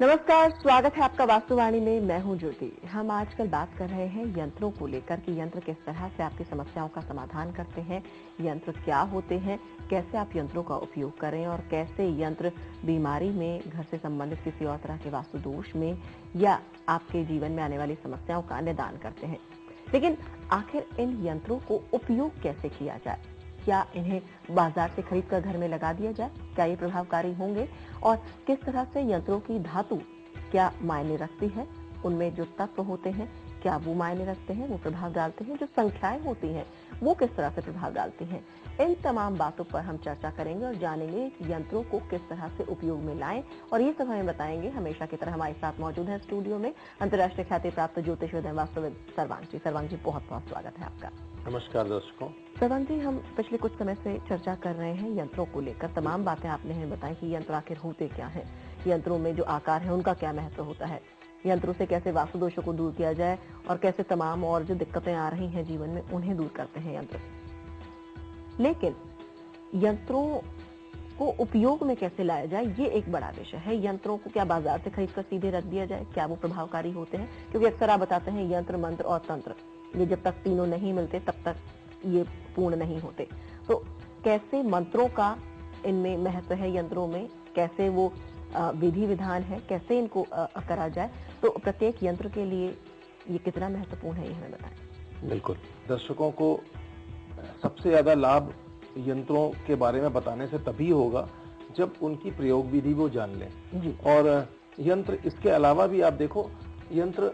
नमस्कार, स्वागत है आपका वास्तुवाणी में। मैं हूं ज्योति। हम आजकल बात कर रहे हैं यंत्रों को लेकर कि यंत्र किस तरह से आपकी समस्याओं का समाधान करते हैं, यंत्र क्या होते हैं, कैसे आप यंत्रों का उपयोग करें और कैसे यंत्र बीमारी में, घर से संबंधित किसी और तरह के वास्तु दोष में या आपके जीवन में आने वाली समस्याओं का निदान करते हैं। लेकिन आखिर इन यंत्रों को उपयोग कैसे किया जाए? क्या इन्हें बाजार से खरीदकर घर में लगा दिया जाए? क्या ये प्रभावकारी होंगे? और किस तरह से यंत्रों की धातु क्या मायने रखती है? उनमें जो तत्व होते हैं क्या वो मायने रखते हैं, वो प्रभाव डालते हैं? जो संख्याएं होती हैं वो किस तरह से प्रभाव डालती हैं? इन तमाम बातों पर हम चर्चा करेंगे और जानेंगे कि यंत्रों को किस तरह से उपयोग में लाएं। और ये सब हमें बताएंगे हमेशा की तरह हमारे साथ मौजूद है स्टूडियो में अंतर्राष्ट्रीय ख्याति प्राप्त ज्योतिषविद एवं वास्तुविद सर्वांग जी। सर्वांग जी, बहुत बहुत स्वागत है आपका। नमस्कार दर्शकों। सर्वांग जी, हम पिछले कुछ समय से चर्चा कर रहे हैं यंत्रों को लेकर। तमाम बातें आपने हमें बताई कि यंत्र आखिर होते क्या हैं, यंत्रों में जो आकार है उनका क्या महत्व होता है, यंत्रों से कैसे वास्तु दोषों को दूर किया जाए और कैसे तमाम और जो दिक्कतें आ रही हैं जीवन में उन्हें दूर करते हैं यंत्र। लेकिन यंत्रों को उपयोग में कैसे लाया जाए, ये एक बड़ा विषय है। यंत्रों को क्या बाजार से खरीदकर सीधे रख दिया जाए? क्या वो प्रभावकारी होते हैं? क्योंकि अक्सर आप बताते हैं यंत्र, मंत्र और तंत्र, ये जब तक तीनों नहीं मिलते तब तक ये पूर्ण नहीं होते। तो कैसे मंत्रों का इनमें महत्व है, यंत्रों में कैसे वो विधि विधान है, कैसे इनको करा जाए, तो प्रत्येक यंत्र के लिए ये कितना महत्वपूर्ण है, ये हमें बताएं। बिल्कुल, दर्शकों को सबसे ज्यादा लाभ यंत्रों के बारे में बताने से तभी होगा जब उनकी प्रयोग विधि वो जान लें। और यंत्र इसके अलावा भी आप देखो, यंत्र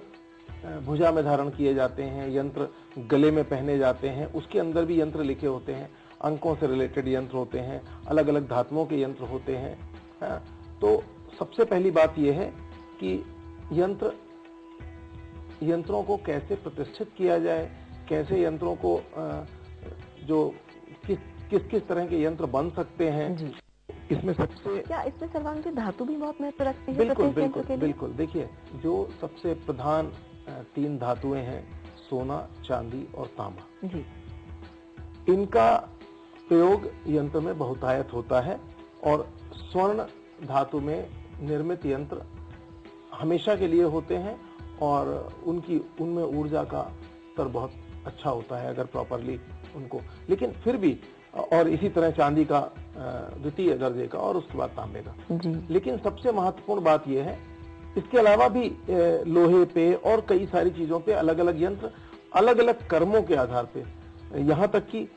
भुजा में धारण किए जाते हैं, यंत्र गले में पहने जाते हैं, उसके अंदर भी यंत्र लिखे होते हैं, अंकों से रिलेटेड यंत्र होते हैं, अलग अलग धातुओं के यंत्र होते हैं। तो सबसे पहली बात यह है कि यंत्रों को कैसे प्रतिष्ठित किया जाए, कैसे यंत्रों को जो किस तरह के यंत्र बन सकते हैं, इसमें सबसे क्या इसमें सर्वांग जी धातु भी बहुत महत्व रखती है? बिल्कुल बिल्कुल बिल्कुल। देखिए, जो सबसे प्रधान 3 धातुएं हैं, सोना, चांदी और तांबा जी, इनका प्रयोग यंत्र में बहुतायत होता है। और स्वर्ण धातु में निर्मित यंत्र हमेशा के लिए होते हैं और उनमें ऊर्जा का स्तर बहुत अच्छा होता है अगर प्रॉपरली उनको, लेकिन फिर भी, और इसी तरह चांदी का द्वितीय दर्जे का और उसके बाद तांबे का जी। लेकिन सबसे महत्वपूर्ण बात यह है, इसके अलावा भी लोहे पे और कई सारी चीजों पे अलग अलग यंत्र अलग अलग कर्मों के आधार पे, यहाँ तक कि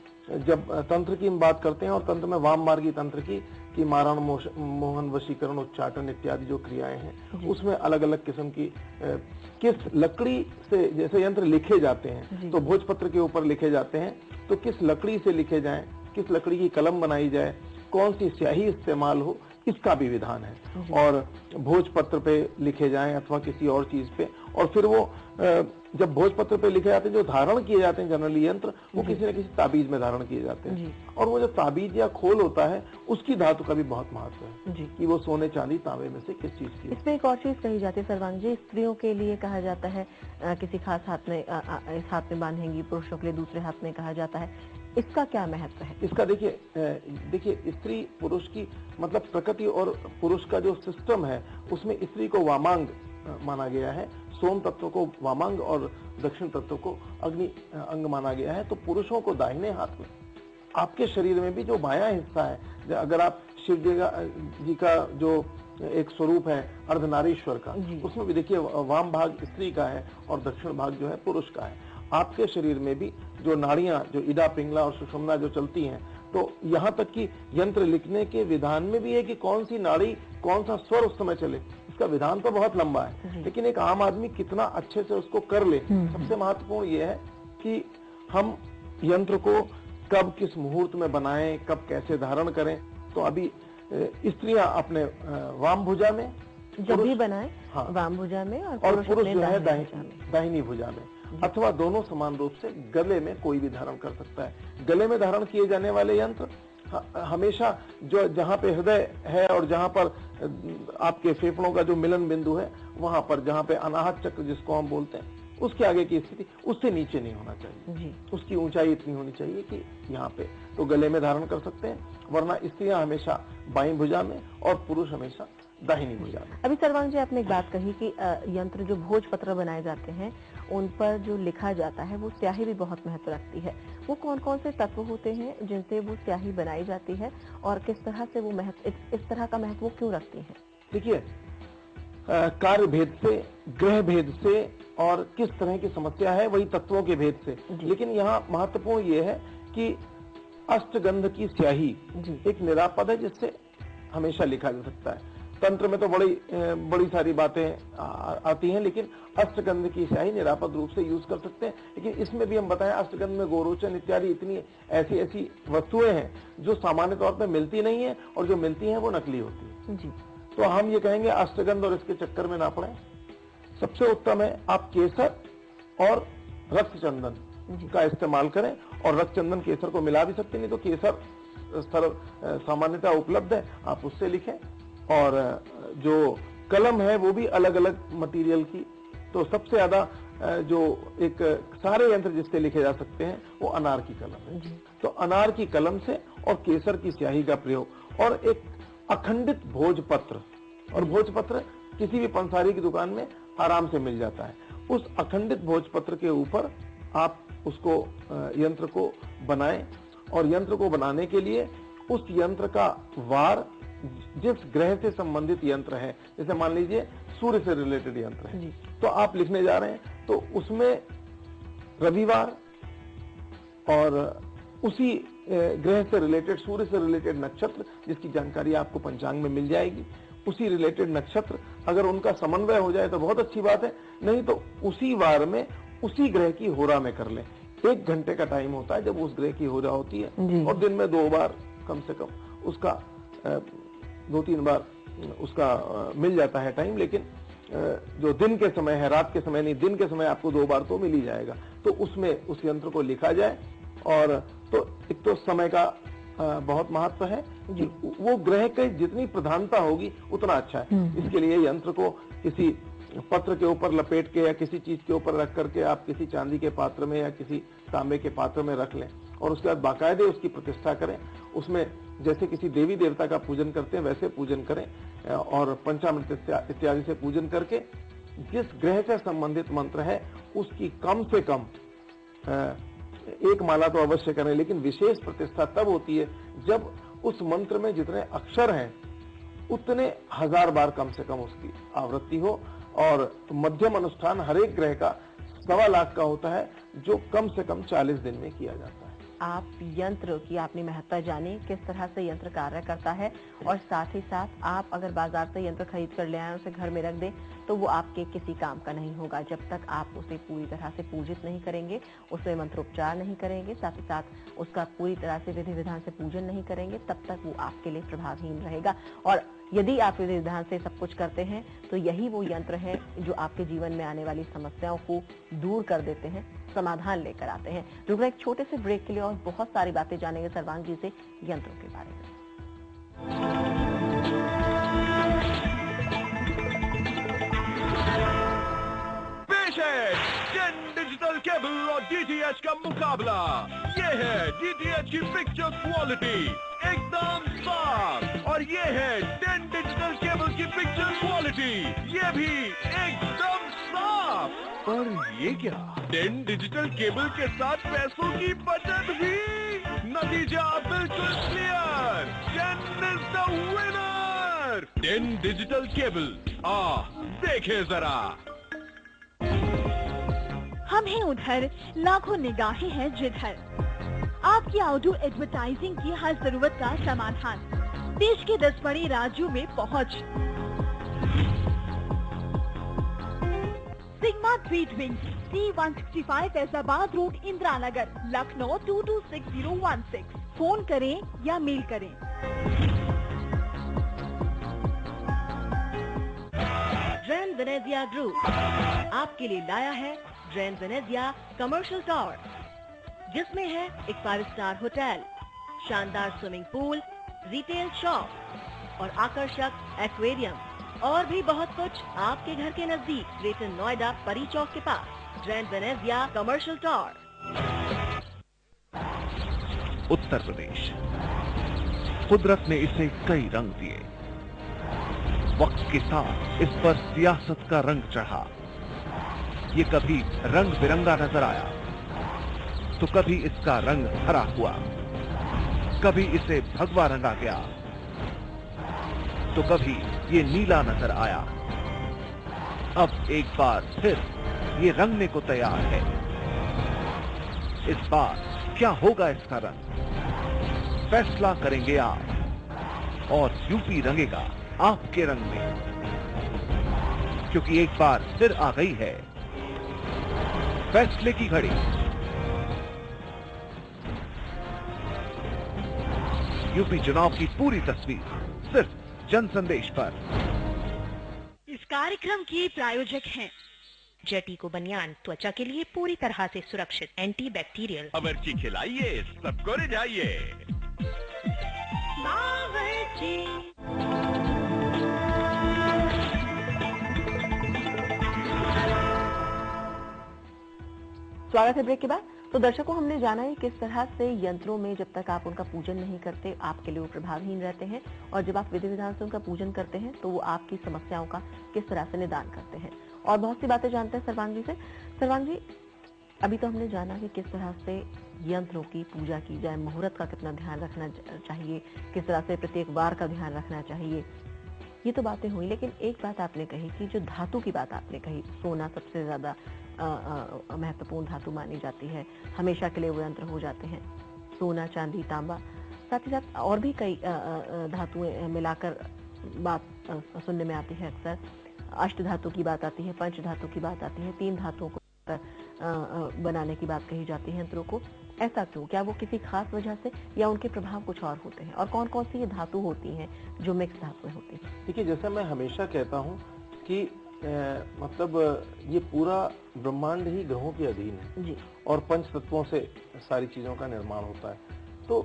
जब तंत्र की हम बात करते हैं और तंत्र में वाम मार्गी तंत्र की मारण, मोहन, वशीकरण, उच्चाटन इत्यादि जो क्रियाएं हैं, उसमें अलग अलग किस्म की किस लकड़ी से जैसे यंत्र लिखे जाते हैं, तो भोजपत्र के ऊपर लिखे जाते हैं, तो किस लकड़ी से लिखे जाएं, किस लकड़ी की कलम बनाई जाए, कौन सी स्याही इस्तेमाल हो, इसका भी विधान है। और भोजपत्र पे लिखे जाएं अथवा किसी और चीज पे, और फिर वो जब भोजपत्र पे लिखे जाते हैं, जो धारण किए जाते हैं जनरली यंत्र, वो किसी न किसी ताबीज में धारण किए जाते हैं। और वो जो ताबीज या खोल होता है, उसकी धातु का भी बहुत महत्व है कि वो सोने, चांदी, तांबे में से किस चीज की। इसमें एक और चीज कही जाती है सर्वांग जी, स्त्रियों के लिए कहा जाता है किसी खास हाथ में, इस हाथ में बांधेंगी, पुरुषों के लिए दूसरे हाथ में कहा जाता है। इसका क्या महत्व है? इसका देखिए स्त्री पुरुष की मतलब प्रकृति और पुरुष का जो सिस्टम है, उसमें स्त्री को वामांग माना गया है, सोम तत्व को वामांग और दक्षिण तत्व को अग्नि अंग माना गया है। तो पुरुषों को दाहिने हाथ में, आपके शरीर में भी जो बायां हिस्सा है, अगर आप शिव जी का जो एक स्वरूप है अर्धनारीश्वर का, उसमें भी देखिए वाम भाग स्त्री का है और दक्षिण भाग जो है पुरुष का है। आपके शरीर में भी जो नाड़ियां, जो इडा, पिंगला और सुषुम्ना जो चलती हैं, तो यहाँ तक कि यंत्र लिखने के विधान में भी है कि कौन सी नाड़ी, कौन सा स्वर उस समय चले, इसका विधान तो बहुत लंबा है, लेकिन एक आम आदमी कितना अच्छे से उसको कर ले। सबसे महत्वपूर्ण ये है कि हम यंत्र को कब किस मुहूर्त में बनाएं, कब कैसे धारण करें। तो अभी स्त्रियां अपने वाम भुजा में जब भी बनाएं, हाँ, वाम भुजा में, और पुरुष जो है दाहिनी भुजा में, अथवा दोनों समान रूप से गले में कोई भी धारण कर सकता है। गले में धारण किए जाने वाले यंत्र हमेशा जो जहां पे हृदय है और जहां पर आपके फेफड़ों का जो मिलन बिंदु है, वहां पर जहां पे अनाहत चक्र जिसको हम बोलते हैं, उसके आगे की स्थिति उससे नीचे नहीं होना चाहिए, उसकी ऊंचाई इतनी होनी चाहिए कि यहाँ पे, तो गले में धारण कर सकते हैं। वरना स्त्रियां हमेशा बाईं भुजा में और पुरुष हमेशा दाहिनी भुजा। अभी सर्वांग जी आपने एक बात कही कि यंत्र जो भोजपत्र बनाए जाते हैं उन पर जो लिखा जाता है वो स्याही भी बहुत महत्व रखती है। वो कौन कौन से तत्व होते हैं जिनसे वो स्याही बनाई जाती है और किस तरह से वो इस तरह का महत्व क्यों रखती है? देखिए, कार्य भेद से, ग्रह भेद से और किस तरह की समस्या है वही तत्वों के भेद से, लेकिन यहाँ महत्वपूर्ण ये है कि अष्टगंध की स्याही एक निरापद है जिससे हमेशा लिखा जा सकता है। तंत्र में तो बड़ी सारी बातें आती हैं, लेकिन अष्टगंध की स्याही निरापद रूप से यूज कर सकते हैं। लेकिन इसमें भी हम बताएं, अष्टगंध में गोरोचन इत्यादि इतनी ऐसी वस्तुएं हैं जो सामान्य तौर पर मिलती नहीं है, और जो मिलती हैं वो नकली होती है। तो हम ये कहेंगे अष्टगंध और इसके चक्कर में ना पड़े। सबसे उत्तम है आप केसर और रक्तचंदन का इस्तेमाल करें, और रक्तचंदन केसर को मिला भी सकते, नहीं तो केसर सामान्यतः उपलब्ध है, आप उससे लिखें। और जो कलम है वो भी अलग अलग मटेरियल की, तो सबसे ज्यादा जो एक सारे यंत्र जिससे लिखे जा सकते हैं वो अनार की कलम है। तो अनार की कलम से और केसर की स्याही का प्रयोग, और एक अखंडित भोजपत्र, और भोजपत्र किसी भी पंसारी की दुकान में आराम से मिल जाता है। उस अखंडित भोजपत्र के ऊपर आप उसको यंत्र को बनाएं, और यंत्र को बनाने के लिए उस यंत्र का वार जिस ग्रह से संबंधित यंत्र है, जैसे मान लीजिए सूर्य से रिलेटेड यंत्र है, तो आप लिखने जा रहे हैं, तो उसमें रविवार और उसी ग्रह से रिलेटेड, सूर्य से रिलेटेड नक्षत्र जिसकी जानकारी आपको पंचांग में मिल जाएगी, उसी रिलेटेड नक्षत्र अगर उनका समन्वय हो जाए तो बहुत अच्छी बात है, नहीं तो उसी वार में उसी ग्रह की होरा में कर लें। 1 घंटे का टाइम होता है जब उस ग्रह की होरा होती है, और दिन में 2 बार कम से कम उसका 2-3 बार उसका मिल जाता है टाइम, लेकिन जो दिन के समय है, रात के समय नहीं, दिन के समय आपको 2 बार तो मिल ही जाएगा। तो उसमें उस यंत्र को लिखा जाए, और तो एक तो समय का बहुत महत्व है, वो ग्रह की जितनी प्रधानता होगी उतना अच्छा है। इसके लिए यंत्र को किसी पत्र के ऊपर लपेट के या किसी चीज के ऊपर रख करके आप किसी चांदी के पात्र में या किसी तांबे के पात्र में रख लें, और उसके बाद बाकायदे उसकी प्रतिष्ठा करें। उसमें जैसे किसी देवी देवता का पूजन करते हैं वैसे पूजन करें, और पंचामृत इत्यादि से पूजन करके जिस ग्रह से संबंधित मंत्र है उसकी कम से कम 1 माला तो अवश्य करें, लेकिन विशेष प्रतिष्ठा तब होती है जब उस मंत्र में जितने अक्षर हैं उतने 1000 बार कम से कम उसकी आवृत्ति हो। और मध्यम अनुष्ठान हर एक ग्रह का 1.25 लाख का होता है, जो कम से कम 40 दिन में किया जाता है। आप यंत्र की आपने महत्ता जानी, किस तरह से यंत्र कार्य करता है, और साथ ही साथ आप अगर बाजार से यंत्र खरीद कर ले आए, उसे घर में रख दें, तो वो आपके किसी काम का नहीं होगा जब तक आप उसे पूरी तरह से पूजित नहीं करेंगे, उसमें मंत्रोपचार नहीं करेंगे, साथ ही साथ उसका पूरी तरह से विधि विधान से पूजन नहीं करेंगे, तब तक वो आपके लिए प्रभावहीन रहेगा। और यदि आप विधि विधान से सब कुछ करते हैं तो यही वो यंत्र है जो आपके जीवन में आने वाली समस्याओं को दूर कर देते हैं, समाधान लेकर आते हैं। रुक एक छोटे से ब्रेक के लिए, और बहुत सारी बातें जानेंगे सर्वांग जी से यंत्रों के बारे में। पेश है डेन डिजिटल केबल और डीटीएच का मुकाबला। ये है डीटीएच की पिक्चर क्वालिटी एकदम साफ, और ये है डेन डिजिटल केबल की पिक्चर क्वालिटी, ये भी एकदम साफ। और ये क्या, डेन डिजिटल केबल के साथ पैसों की बचत भी। नतीजा बिल्कुल clear, Den is the winner. Den digital cable, देखे जरा। हम हैं उधर, लाखों निगाहें हैं जिधर। आपकी आउटडोर एडवर्टाइजिंग की हर जरूरत का समाधान, देश के 10 बड़े राज्यों में पहुंच। Sigma tweet wing, C165 Faizabad road, Indira Nagar, Lucknow 226016। Phone करें या मेल करें। ड्रेन वेनेजिया ग्रुप आपके लिए लाया है ड्रेन वेनेजिया कमर्शियल टावर, जिसमें है एक 5 स्टार होटल, शानदार स्विमिंग पूल, रिटेल शॉप और आकर्षक एक्वेरियम, और भी बहुत कुछ आपके घर के नजदीक, ग्रेटर नोएडा परी चौक के पास। Grand Venezia commercial tower. Uttar Pradesh, कुदरत ने इसे कई रंग दिए। वक्त के साथ इस पर सियासत का रंग चढ़ा। ये कभी रंग बिरंगा नजर आया तो कभी इसका रंग हरा हुआ, कभी इसे भगवा रंगा गया तो कभी ये नीला नजर आया। अब एक बार फिर ये रंगने को तैयार है। इस बार क्या होगा इसका रंग, फैसला करेंगे आप, और यूपी रंगेगा आपके रंग में, क्योंकि एक बार फिर आ गई है फैसले की घड़ी। यूपी चुनाव की पूरी तस्वीर सिर्फ जन संदेश पर। इस कार्यक्रम के प्रायोजक हैं जटीको बनियान, त्वचा के लिए पूरी तरह से सुरक्षित, एंटी बैक्टीरियल। बावर्ची खिलाइए, सबको रिझाइए। स्वागत है ब्रेक के बाद। तो दर्शकों, हमने जाना है किस तरह से यंत्रों में जब तक आप उनका पूजन नहीं करते आपके लिए वो प्रभावहीन रहते हैं, और जब आप विधि विधान से उनका पूजन करते हैं तो वो आपकी समस्याओं का किस तरह से निदान करते हैं। और बहुत सी बातें जानते हैं सर्वांग जी से। सर्वांग जी, अभी तो हमने जाना कि किस तरह से यंत्रों की पूजा की जाए, मुहूर्त का कितना ध्यान रखना चाहिए, किस तरह से प्रत्येक वार का ध्यान रखना चाहिए, ये तो बातें हुई। लेकिन एक बात आपने कही कि जो धातु की बात आपने कही, सोना सबसे ज्यादा महत्वपूर्ण धातु मानी जाती है, हमेशा के लिए वो यंत्र हो जाते हैं, सोना, चांदी, तांबा, साथ ही साथ और भी कई धातुएं मिलाकर बात सुनने में आती है। अक्सर अष्ट धातु की बात आती है, पंच धातु की बात आती है, 3 धातुओं को बनाने की बात कही जाती है यंत्रों को। ऐसा क्यों? क्या वो किसी खास वजह से या उनके प्रभाव कुछ और होते हैं? और कौन कौन सी ये धातु होती हैं जो मिक्स धातुएं होती हैं? देखिए, जैसा मैं हमेशा कहता हूँ कि मतलब ये पूरा ब्रह्मांड ही ग्रहों के अधीन है जी, और पंच तत्वों से सारी चीजों का निर्माण होता है। तो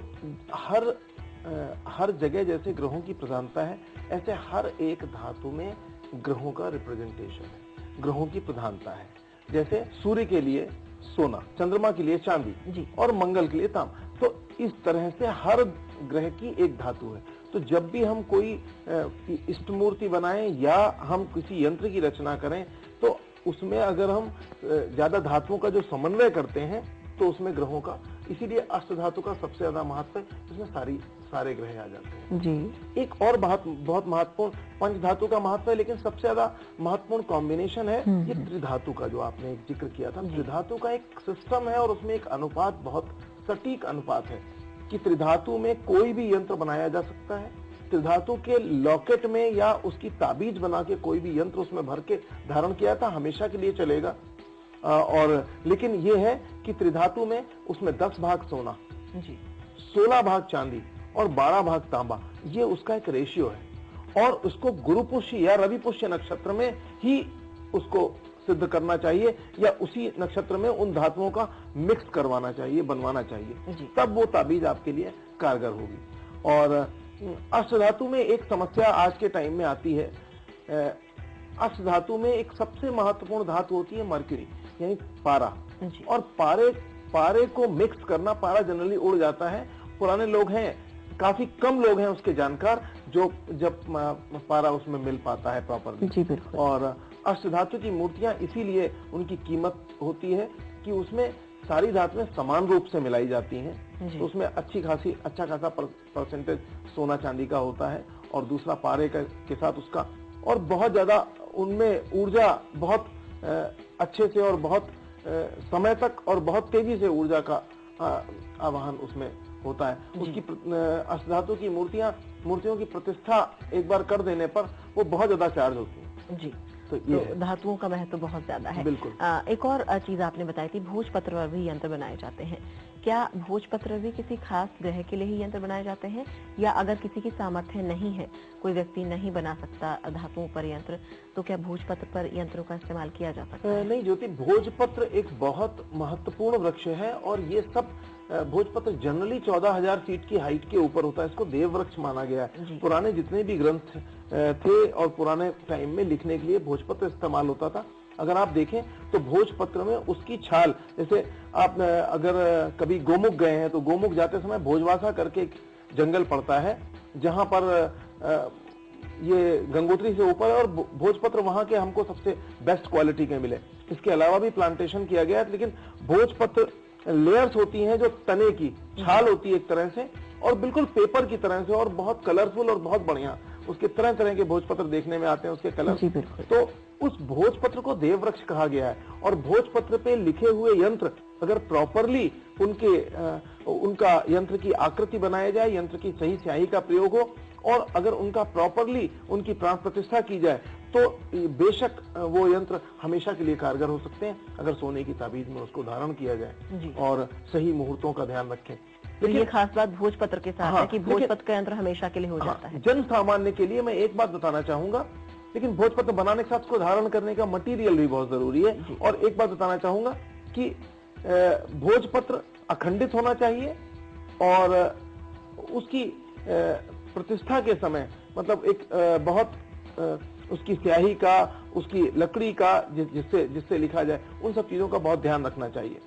हर जगह जैसे ग्रहों की प्रधानता है, ऐसे हर एक धातु में ग्रहों का रिप्रेजेंटेशन है, ग्रहों की प्रधानता है। जैसे सूर्य के लिए सोना, चंद्रमा के लिए चांदी जी, और मंगल के लिए तांबा। तो इस तरह से हर ग्रह की एक धातु है। तो जब भी हम कोई इष्ट मूर्ति बनाएं या हम किसी यंत्र की रचना करें, तो उसमें अगर हम ज्यादा धातुओं का जो समन्वय करते हैं तो उसमें ग्रहों का, इसीलिए अष्ट धातु का सबसे ज्यादा महत्व है, इसमें सारे ग्रह आ जाते हैं जी। एक और बहुत महत्वपूर्ण पंच धातु का महत्व है, लेकिन सबसे ज्यादा महत्वपूर्ण कॉम्बिनेशन है ये त्रिधातु का, जो आपने एक जिक्र किया था। त्रिधातु का एक सिस्टम है और उसमें एक अनुपात, बहुत सटीक अनुपात है कि त्रिधातु में कोई भी यंत्र बनाया जा सकता है। त्रिधातु के लॉकेट में या उसकी ताबीज बना के कोई भी यंत्र उसमें भर के धारण किया था, हमेशा के लिए चलेगा। और लेकिन ये है कि त्रिधातु में उसमें 10 भाग सोना जी, 16 भाग चांदी और 12 भाग तांबा, ये उसका एक रेशियो है। और उसको गुरु पुष्य या रवि पुष्य नक्षत्र में ही उसको सिद्ध करना चाहिए, या उसी नक्षत्र में उन धातुओं का मिक्स करवाना चाहिए, बनवाना चाहिए, तब वो ताबीज आपके लिए कारगर होगी। और अष्ट धातु में एक समस्या आज के टाइम में आती है। अष्ट धातु में एक सबसे महत्वपूर्ण धातु होती है मरकरी, यानी पारा। और पारे को मिक्स करना, पारा जनरली उड़ जाता है। पुराने लोग हैं, काफी कम लोग हैं उसके जानकार, जो जब पारा उसमें मिल पाता है प्रॉपरली। जी बिल्कुल। और अष्ट धातु की मूर्तियां इसीलिए उनकी कीमत होती है कि उसमें सारी धातुएं समान रूप से मिलाई जाती हैं, तो उसमें अच्छा खासा परसेंटेज सोना चांदी का होता है, और दूसरा पारे के साथ उसका, और बहुत ज्यादा उनमें ऊर्जा बहुत अच्छे से और बहुत समय तक और बहुत तेजी से ऊर्जा का आवाहन उसमें होता है। उसकी अष्ट धातु की मूर्तियों की प्रतिष्ठा एक बार कर देने पर वो बहुत ज्यादा चार्ज होती है जी। तो धातुओं का महत्व बहुत ज्यादा है। बिल्कुल। एक और चीज आपने बताई थी, भोजपत्र पर भी यंत्र बनाए जाते हैं। क्या भोजपत्र भी किसी खास ग्रह के लिए ही यंत्र बनाए जाते हैं, या अगर किसी की सामर्थ्य नहीं है, कोई व्यक्ति नहीं बना सकता धातुओं पर यंत्र, तो क्या भोजपत्र पर यंत्रों का इस्तेमाल किया जा सकता है? नहीं ज्योति, भोजपत्र एक बहुत महत्वपूर्ण वृक्ष है, और ये सब भोजपत्र जनरली 14,000 फीट की हाइट के ऊपर होता है। इसको देव वृक्ष माना गया है। पुराने जितने भी ग्रंथ थे और पुराने टाइम में लिखने के लिए भोजपत्र इस्तेमाल होता था। अगर आप देखें तो भोजपत्र में उसकी छाल, जैसे आप अगर कभी गोमुख गए हैं तो गोमुख जाते समय भोजवासा करके एक जंगल पड़ता है, जहां पर ये गंगोत्री से ऊपर है और भोजपत्र वहां के हमको सबसे बेस्ट क्वालिटी के मिले। इसके अलावा भी प्लांटेशन किया गया है, लेकिन भोजपत्र लेयर्स होती हैं जो तने की छाल होती है एक तरह से, और बिल्कुल पेपर की तरह से, और बहुत कलरफुल और बहुत बढ़िया। उसके तरह तरह के भोजपत्र देखने में आते हैं, उसके कलर। तो उस भोजपत्र को देववृक्ष कहा गया है। और भोजपत्र पे लिखे हुए यंत्र अगर प्रॉपरली उनका यंत्र की आकृति बनाया जाए, यंत्र की सही स्याही का प्रयोग हो, और अगर उनका प्रॉपरली उनकी प्राण प्रतिष्ठा की जाए, तो बेशक वो यंत्र हमेशा के लिए कारगर हो सकते हैं, अगर सोने की ताबीज में उसको धारण किया जाए और सही मुहूर्तों का ध्यान रखें। तो ये खास बात भोजपत्र के साथ है कि भोजपत्र का यंत्र हमेशा के लिए हो जाता है। जन सामान्य के लिए मैं एक बात बताना चाहूंगा, लेकिन भोजपत्र बनाने के साथ उसको धारण करने का मटेरियल भी बहुत जरूरी है। और एक बात बताना चाहूंगा कि भोजपत्र अखंडित होना चाहिए, और उसकी प्रतिष्ठा के समय मतलब एक बहुत उसकी स्याही का, उसकी लकड़ी का, जिससे लिखा जाए, उन सब चीजों का बहुत ध्यान रखना चाहिए।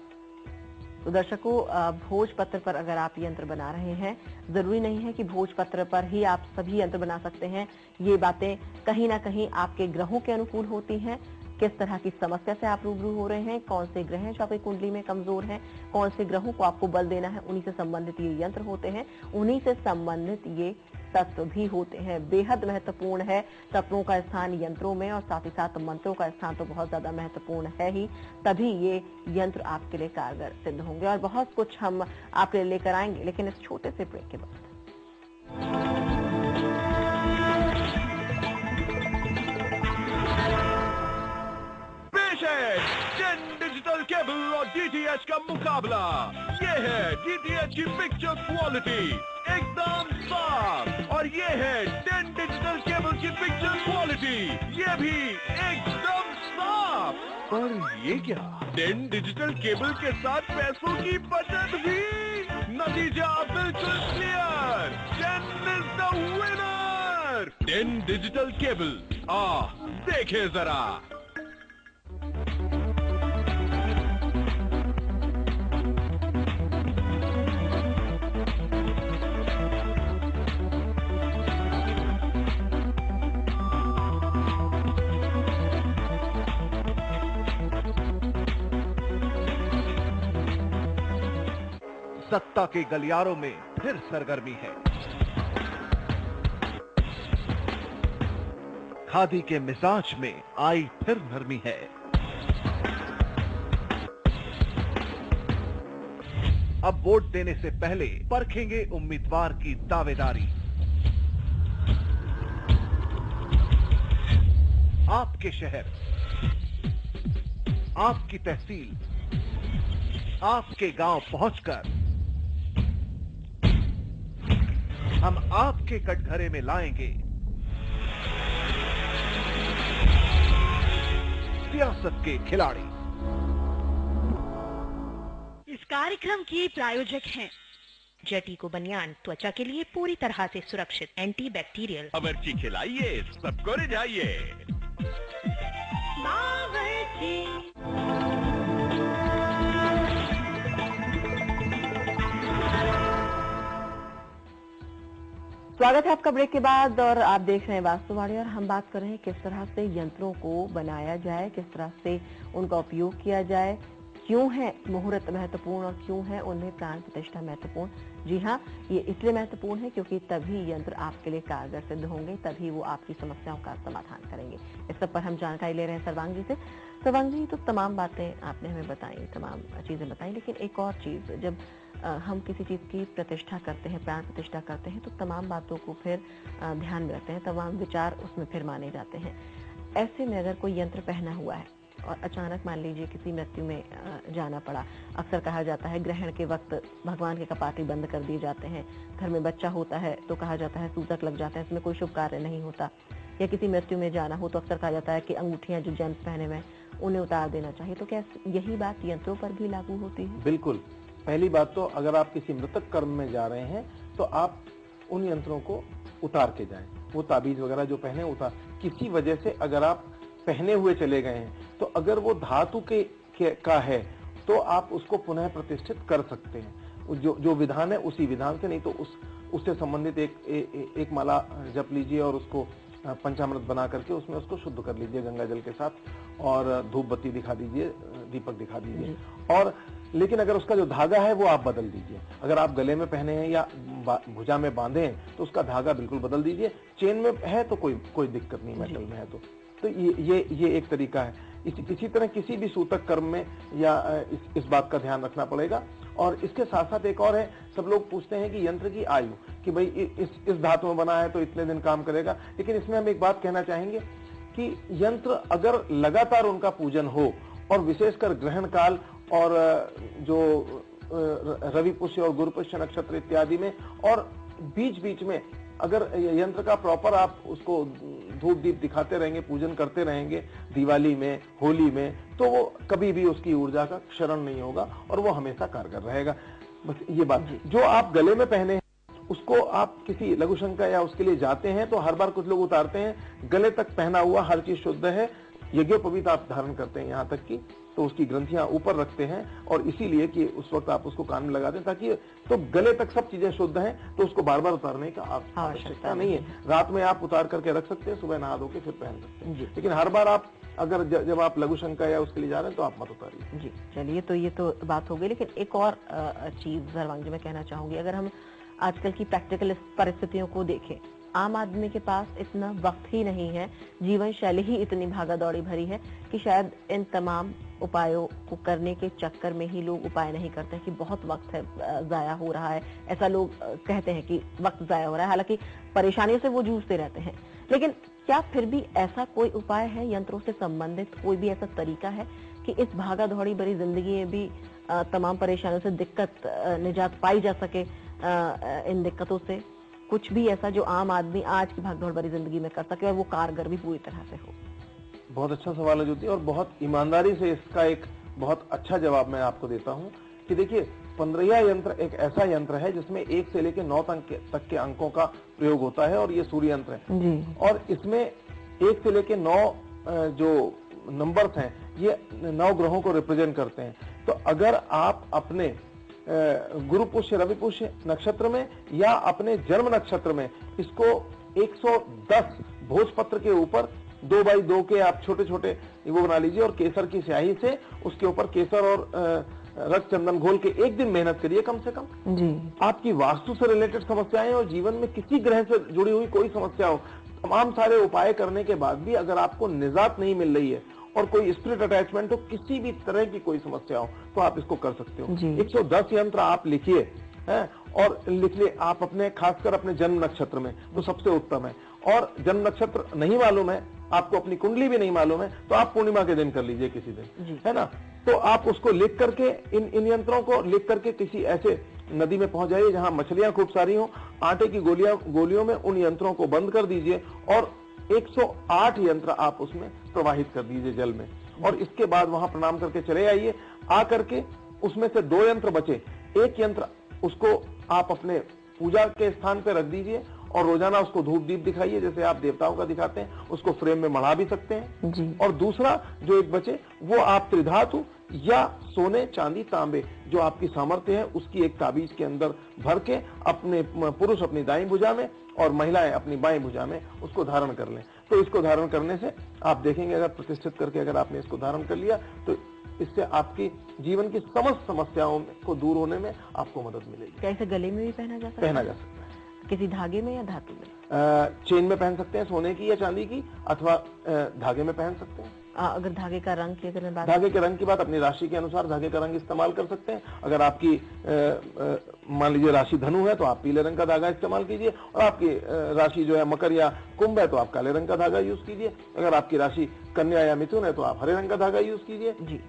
तो दर्शकों, भोजपत्र पर अगर आप यंत्र बना रहे हैं, जरूरी नहीं है कि भोजपत्र पर ही आप सभी यंत्र बना सकते हैं। ये बातें कहीं ना कहीं आपके ग्रहों के अनुकूल होती हैं। किस तरह की समस्या से आप रूबरू हो रहे हैं, कौन से ग्रह हैं जो आपकी कुंडली में कमजोर हैं, कौन से ग्रहों को आपको बल देना है, उन्हीं से संबंधित ये यंत्र होते हैं, उन्हीं से संबंधित ये तत्व भी होते हैं। बेहद महत्वपूर्ण है तत्वों का स्थान यंत्रों में, और साथ ही साथ मंत्रों का स्थान तो बहुत ज्यादा महत्वपूर्ण है ही, तभी ये यंत्र आपके लिए कारगर सिद्ध होंगे। और बहुत कुछ हम आपके लिए लेकर आएंगे, लेकिन इस छोटे से ब्रेक के बाद। जेन डिजिटल केबल और डीटीएच का मुकाबला। ये है डीटीएच की पिक्चर क्वालिटी एकदम साफ, और ये है जेन डिजिटल केबल की पिक्चर क्वालिटी, ये भी एकदम साफ। पर ये क्या, जेन डिजिटल केबल के साथ पैसों की बचत भी। नतीजा बिल्कुल क्लियर, जेन इज द विनर। जेन डिजिटल केबल, देखे जरा। सत्ता के गलियारों में फिर सरगर्मी है। खादी के मिजाज में आई फिर नरमी है। अब वोट देने से पहले परखेंगे उम्मीदवार की दावेदारी। आपके शहर, आपकी तहसील, आपके गांव पहुंचकर हम आपके कटघरे में लाएंगे सियासत के खिलाड़ी। इस कार्यक्रम के प्रायोजक हैं जेटी को बनियान, त्वचा के लिए पूरी तरह से सुरक्षित, एंटी बैक्टीरियल। बावर्ची खिलाइए, सबको रिझाइए। स्वागत है आपका ब्रेक के बाद, और आप देख रहे हैं वास्तुवाणी, और हम बात कर रहे हैं किस तरह से यंत्रों को बनाया जाए, किस तरह से उनका उपयोग किया जाए, क्यों है मुहूर्त महत्वपूर्ण और क्यों है उनमें प्राण प्रतिष्ठा महत्वपूर्ण। जी हाँ, ये इसलिए महत्वपूर्ण है क्योंकि तभी यंत्र आपके लिए कारगर सिद्ध होंगे, तभी वो आपकी समस्याओं का समाधान करेंगे। इस सब पर हम जानकारी ले रहे हैं सर्वांग जी से। सर्वांग जी, तो तमाम बातें आपने हमें बताई, तमाम चीजें बताई, लेकिन एक और चीज, जब हम किसी चीज की प्रतिष्ठा करते हैं, प्राण प्रतिष्ठा करते हैं, तो तमाम बातों को फिर ध्यान में रखते हैं, तमाम विचार उसमें फिर माने जाते हैं। ऐसे में अगर कोई यंत्र पहना हुआ है और अचानक मान लीजिए किसी मृत्यु में जाना पड़ा, अक्सर कहा जाता है ग्रहण के वक्त भगवान के कपाट बंद कर दिए जाते हैं, घर में बच्चा होता है तो कहा जाता है सूतक लग जाता है, इसमें कोई शुभ कार्य नहीं होता, या किसी मृत्यु में जाना हो तो अक्सर कहा जाता है कि अंगूठियां जो जेंट्स पहने हुए उन्हें उतार देना चाहिए। तो क्या यही बात यंत्रों पर भी लागू होती है? बिल्कुल। पहली बात तो, अगर आप किसी मृतक कर्म में जा रहे हैं तो आप उन यंत्रों को उतार के जाएं। वो ताबीज वगैरह जो पहने उतार, किसी वजह से अगर आप पहने हुए चले गए हैं तो अगर वो धातु का है तो आप उसको पुनः प्रतिष्ठित कर सकते हैं। जो विधान है उसी विधान से, नहीं तो उससे संबंधित एक माला जप लीजिए और उसको पंचामृत बना करके उसमें उसको शुद्ध कर लीजिए गंगा जल के साथ, और धूप बत्ती दिखा दीजिए, दीपक दिखा दीजिए। और लेकिन अगर उसका जो धागा है वो आप बदल दीजिए। अगर आप गले में पहने हैं या भुजा में बांधे हैं तो उसका धागा बिल्कुल बदल दीजिए। चेन में है तो कोई दिक्कत नहीं, मेटल में है तो ये एक तरीका है। इसी तरह किसी भी सूतक कर्म में या इस बात का ध्यान रखना पड़ेगा। और इसके साथ साथ एक और है, सब लोग पूछते हैं कि यंत्र की आयु, कि भाई इस धातु में बना है तो इतने दिन काम करेगा। लेकिन इसमें हम एक बात कहना चाहेंगे कि यंत्र अगर लगातार उनका पूजन हो, और विशेषकर ग्रहण काल और जो रवि पुष्य और गुरु पुष्य नक्षत्र इत्यादि में, और बीच बीच में अगर यंत्र का प्रॉपर आप उसको धूप दीप दिखाते रहेंगे, पूजन करते रहेंगे, दिवाली में, होली में, तो वो कभी भी उसकी ऊर्जा का क्षरण नहीं होगा और वो हमेशा कारगर रहेगा। बस ये बात। जो आप गले में पहने हैं उसको आप किसी लघु शंका या उसके लिए जाते हैं तो हर बार कुछ लोग उतारते हैं। गले तक पहना हुआ हर चीज शुद्ध है। यज्ञोपवीत आप धारण करते हैं यहाँ तक कि, तो उसकी ग्रंथियां ऊपर रखते हैं, और इसीलिए कि उस वक्त आप उसको कान में लगा दें ताकि, तो गले तक सब चीजें शुद्ध हैं, तो उसको बार बार उतारने का आवश्यकता नहीं है। रात में आप उतार करके रख सकते हैं, सुबह नहा धो के फिर पहन सकते हैं। लेकिन हर बार आप अगर जब आप लघु शंका या उसके लिए जा रहे हैं तो आप मत उतारिए। जी चलिए, तो ये तो बात हो गई। लेकिन एक और चीज सर्वांग जी मैं कहना चाहूंगी, अगर हम आजकल की प्रैक्टिकल परिस्थितियों को देखें, आम आदमी के पास इतना वक्त ही नहीं है, जीवन शैली ही इतनी भागा दौड़ी भरी है कि शायद इन तमाम उपायों को करने के चक्कर में ही लोग उपाय नहीं करते हैं कि बहुत वक्त है जाया हो रहा है। ऐसा लोग कहते हैं कि वक्त जाया हो रहा है, हालांकि परेशानियों से वो जूझते रहते हैं। लेकिन क्या फिर भी ऐसा कोई उपाय है यंत्रों से संबंधित, कोई भी ऐसा तरीका है कि इस भागा दौड़ी भरी जिंदगी में भी तमाम परेशानियों से निजात पाई जा सके? इन दिक्कतों से कुछ भी ऐसा जो आम आदमी आज की भागदौड़ भरी जिंदगी में कर सके और वो कारगर भी पूरी तरह से हो? बहुत अच्छा सवाल है ज्योति, और बहुत ईमानदारी से इसका एक बहुत अच्छा जवाब मैं आपको देता हूं कि देखिए, 15 यंत्र एक ऐसा यंत्र है जिसमें 1 से लेकर 9 तक के अंकों का प्रयोग होता है, और ये सूर्य यंत्र है जी। और इसमें 1 से लेकर 9 जो नंबर्स हैं ये 9 ग्रहों को रिप्रेजेंट करते हैं। तो अगर आप अपने गुरु पुष्य रवि पुष्य नक्षत्र में या अपने जन्म नक्षत्र में इसको 110 भोजपत्र के ऊपर 2x2 के आप छोटे छोटे वो बना लीजिए, और केसर की स्याही से उसके ऊपर केसर और रक्त चंदन घोल के एक दिन मेहनत करिए कम से कम जी। आपकी वास्तु से रिलेटेड समस्याएं और जीवन में किसी ग्रह से जुड़ी हुई कोई समस्या हो, तमाम सारे उपाय करने के बाद भी अगर आपको निजात नहीं मिल रही है और कोई स्पिरिट अटैचमेंट हो, किसी भी तरह की कोई समस्या हो, तो आप इसको कर सकते हो। 110 यंत्र आप लिखिए हैं, और लिख लिए आप अपने, खासकर अपने जन्म नक्षत्र में, तो सबसे उत्तम है। और जन्म नक्षत्र नहीं मालूम है आपको, अपनी कुंडली भी नहीं मालूम है, तो आप पूर्णिमा के दिन कर लीजिए किसी दिन, है ना। तो आप उसको लिख करके, इन यंत्रों को लिख करके किसी ऐसे नदी में पहुंच जाइए जहां मछलियां खूब सारी हो, आटे की गोलियों में उन यंत्रों को बंद कर दीजिए, और 108 यंत्र आप उसमें प्रवाहित कर दीजिए जल में, और इसके बाद वहां प्रणाम करके चले आइए। आकर के उसमें से 2 यंत्र बचे, 1 यंत्र उसको आप अपने पूजा के स्थान पर रख दीजिए, और रोजाना उसको धूप दीप दिखाइए जैसे आप देवताओं का दिखाते हैं, उसको फ्रेम में मढ़ा भी सकते हैं जी। और दूसरा जो एक बचे वो आप त्रिधातु या सोने चांदी तांबे जो आपकी सामर्थ्य है उसकी एक ताबीज के अंदर भर के अपने पुरुष अपनी दाईं भुजा में और महिलाएं अपनी बाईं भुजा में उसको धारण कर लें। तो इसको धारण करने से आप देखेंगे, अगर प्रतिष्ठित करके अगर आपने इसको धारण कर लिया तो इससे आपकी जीवन की समस्त समस्याओं को दूर होने में आपको मदद मिलेगी। क्या इसे गले में भी पहना जा सकता है? पहना जा सकता है। किसी धागे में या धातु में? चेन में पहन सकते हैं, सोने की या चांदी की, अथवा धागे में पहन सकते हैं। अगर धागे का रंग की अगर बात, धागे के रंग की बात, अपनी राशि के अनुसार धागे का रंग इस्तेमाल कर सकते हैं। अगर आपकी मान लीजिए राशि धनु है तो आप पीले रंग का धागा इस्तेमाल कीजिए, और आपकी राशि जो है मकर या कुंभ है तो आप काले रंग का धागा यूज कीजिए। अगर आपकी राशि कन्या या मिथुन है तो आप हरे रंग का धागा यूज कीजिए जी।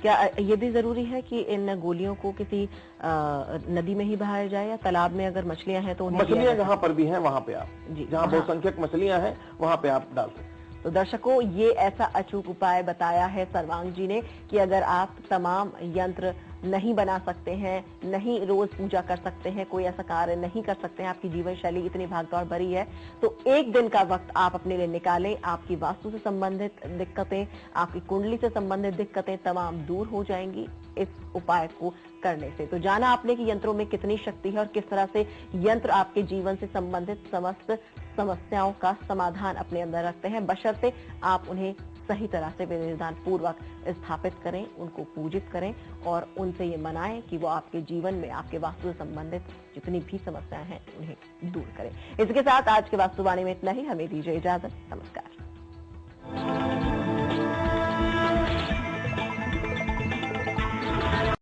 क्या ये भी जरूरी है कि इन गोलियों को किसी नदी में ही बहाया जाए, या तालाब में अगर मछलियां हैं तो मछलियां जहां पर भी हैं वहां पे आप, जहां बहुसंख्यक मछलियां हैं वहां पे आप डाल सकते हैं। तो दर्शकों, ये ऐसा अचूक उपाय बताया है सर्वांग जी ने कि अगर आप तमाम यंत्र नहीं बना सकते हैं, नहीं रोज पूजा कर सकते हैं, कोई ऐसा कार्य नहीं कर सकते हैं, आपकी जीवन शैली इतनी भागदौड़ भरी है, तो एक दिन का वक्त आप अपने लिए निकालें। आपकी वास्तु से संबंधित दिक्कतें, आपकी कुंडली से संबंधित दिक्कतें तमाम दूर हो जाएंगी इस उपाय को करने से। तो जाना आपने कि यंत्रों में कितनी शक्ति है और किस तरह से यंत्र आपके जीवन से संबंधित समस्त समस्याओं का समाधान अपने अंदर रखते हैं, बशर्ते आप उन्हें सही तरह से विधिविधान पूर्वक स्थापित करें, उनको पूजित करें और उनसे ये मनाएं कि वो आपके जीवन में आपके वास्तु से संबंधित जितनी भी समस्याएं हैं उन्हें दूर करें। इसके साथ आज के वास्तुवाणी में इतना ही। हमें दीजिए इजाजत। नमस्कार।